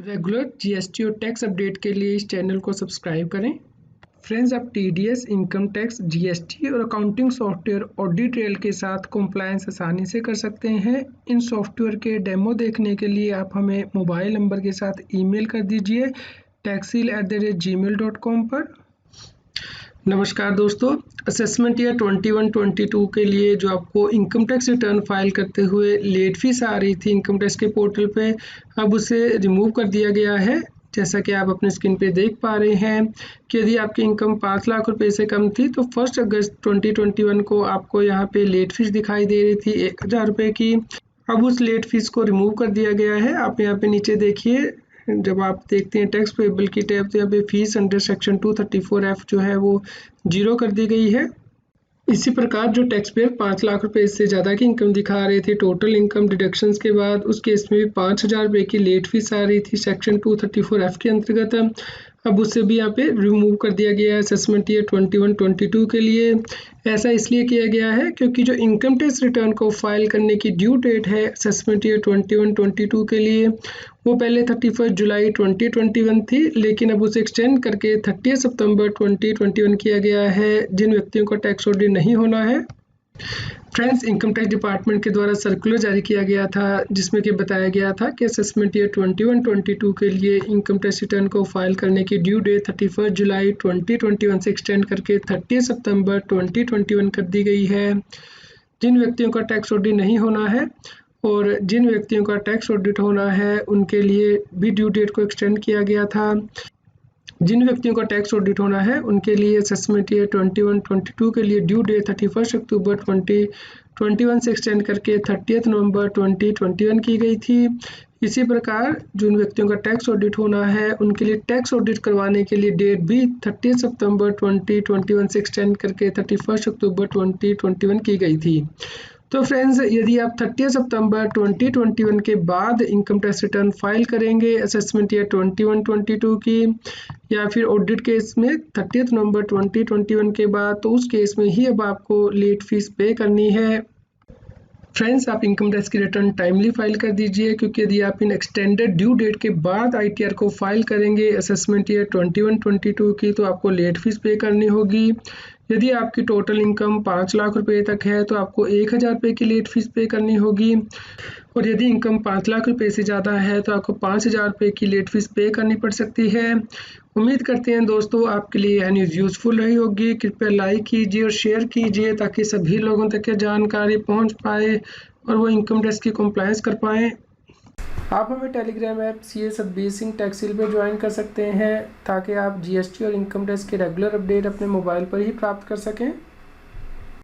Regular GST और tax update के लिए इस चैनल को सब्सक्राइब करें। फ्रेंड्स, आप टीडीएस, इनकम टैक्स, जीएसटी और अकाउंटिंग सॉफ्टवेयर ऑडिट ट्रेल के साथ कंप्लायंस आसानी से कर सकते हैं। इन सॉफ्टवेयर के डेमो देखने के लिए आप हमें मोबाइल नंबर के साथ ईमेल कर दीजिए taxil@gmail.com पर। नमस्कार दोस्तों, असेसमेंट ईयर 21-22 के लिए जो आपको इनकम टैक्स रिटर्न फाइल करते हुए लेट फीस आ रही थी इनकम टैक्स के पोर्टल पे, अब उसे रिमूव कर दिया गया है। जैसा कि आप अपने स्क्रीन पे देख पा रहे हैं कि यदि आपकी इनकम 5 लाख रुपए से कम थी तो 1 अगस्त 2021 को आपको यहाँ पे लेट फीस दिखाई दे रही थी 1000 रुपये की। अब उस लेट फीस को रिमूव कर दिया गया है। आप यहाँ पे नीचे देखिए, जब आप देखते हैं टैक्स पेबल की टैब तो यहाँ पे फीस अंडर सेक्शन 234F जो है वो 0 कर दी गई है। इसी प्रकार जो टैक्स पेयर 5 लाख रुपए से ज़्यादा की इनकम दिखा रहे थे टोटल इनकम डिडक्शंस के बाद, उस केस में भी 5000 रुपये की लेट फीस आ रही थी सेक्शन 234F के अंतर्गत। अब उससे भी यहाँ पे रिमूव कर दिया गया है असेसमेंट ईयर 21-22 के लिए। ऐसा इसलिए किया गया है क्योंकि जो इनकम टैक्स रिटर्न को फाइल करने की ड्यू डेट है असेसमेंट ईयर 21-22 के लिए, वो पहले 31 जुलाई 2021 थी, लेकिन अब उसे एक्सटेंड करके 30 सितंबर 2021 किया गया है जिन व्यक्तियों का टैक्स ऑडिट नहीं होना है। फ्रेंड्स, इनकम टैक्स डिपार्टमेंट के द्वारा सर्कुलर जारी किया गया था जिसमें कि बताया गया था कि असेसमेंट ईयर 21-22 के लिए इनकम टैक्स रिटर्न को फाइल करने की ड्यू डेट 31 जुलाई 2021 से एक्सटेंड करके 30 सितंबर 2021 कर दी गई है। जिन व्यक्तियों का टैक्स ऑडिट नहीं होना है और जिन व्यक्तियों का टैक्स ऑडिट होना है उनके लिए भी ड्यू डेट को एक्सटेंड किया गया था। जिन व्यक्तियों का टैक्स ऑडिट होना है उनके लिए असेसमेंट ईयर 21-22 के लिए ड्यू डेट 31 अक्टूबर 2021 से एक्सटेंड करके 30 नवंबर 2021 की गई थी। इसी प्रकार जिन व्यक्तियों का टैक्स ऑडिट होना है उनके लिए टैक्स ऑडिट करवाने के लिए डेट भी 30 सितंबर 2021 से एक्सटेंड करके 31 अक्टूबर 2021 की गई थी। तो फ्रेंड्स, यदि आप 30 सितंबर 2021 के बाद इनकम टैक्स रिटर्न फाइल करेंगे असेसमेंट ईयर 21-22 की, या फिर ऑडिट केस में 30 नवंबर 2021 के बाद, तो उस केस में ही अब आपको लेट फीस पे करनी है। फ्रेंड्स, आप इनकम टैक्स की रिटर्न टाइमली फाइल कर दीजिए क्योंकि यदि आप इन एक्सटेंडेड ड्यू डेट के बाद आईटीआर को फाइल करेंगे असेसमेंट ईयर 21-22 की तो आपको लेट फीस पे करनी होगी। यदि आपकी टोटल इनकम 5 लाख रुपए तक है तो आपको 1000 रुपये की लेट फीस पे करनी होगी, और यदि इनकम 5 लाख रुपए से ज़्यादा है तो आपको 5000 रुपये की लेट फीस पे करनी पड़ सकती है। उम्मीद करते हैं दोस्तों आपके लिए यह न्यूज़ यूज़फुल रही होगी। कृपया लाइक कीजिए और शेयर कीजिए ताकि सभी लोगों तक ये जानकारी पहुंच पाए और वो इनकम टैक्स की कंप्लायंस कर पाएँ। आप हमें telegram app CA Satbir Singh टैक्सिल पे ज्वाइन कर सकते हैं ताकि आप जीएसटी और इनकम टैक्स के रेगुलर अपडेट अपने मोबाइल पर ही प्राप्त कर सकें।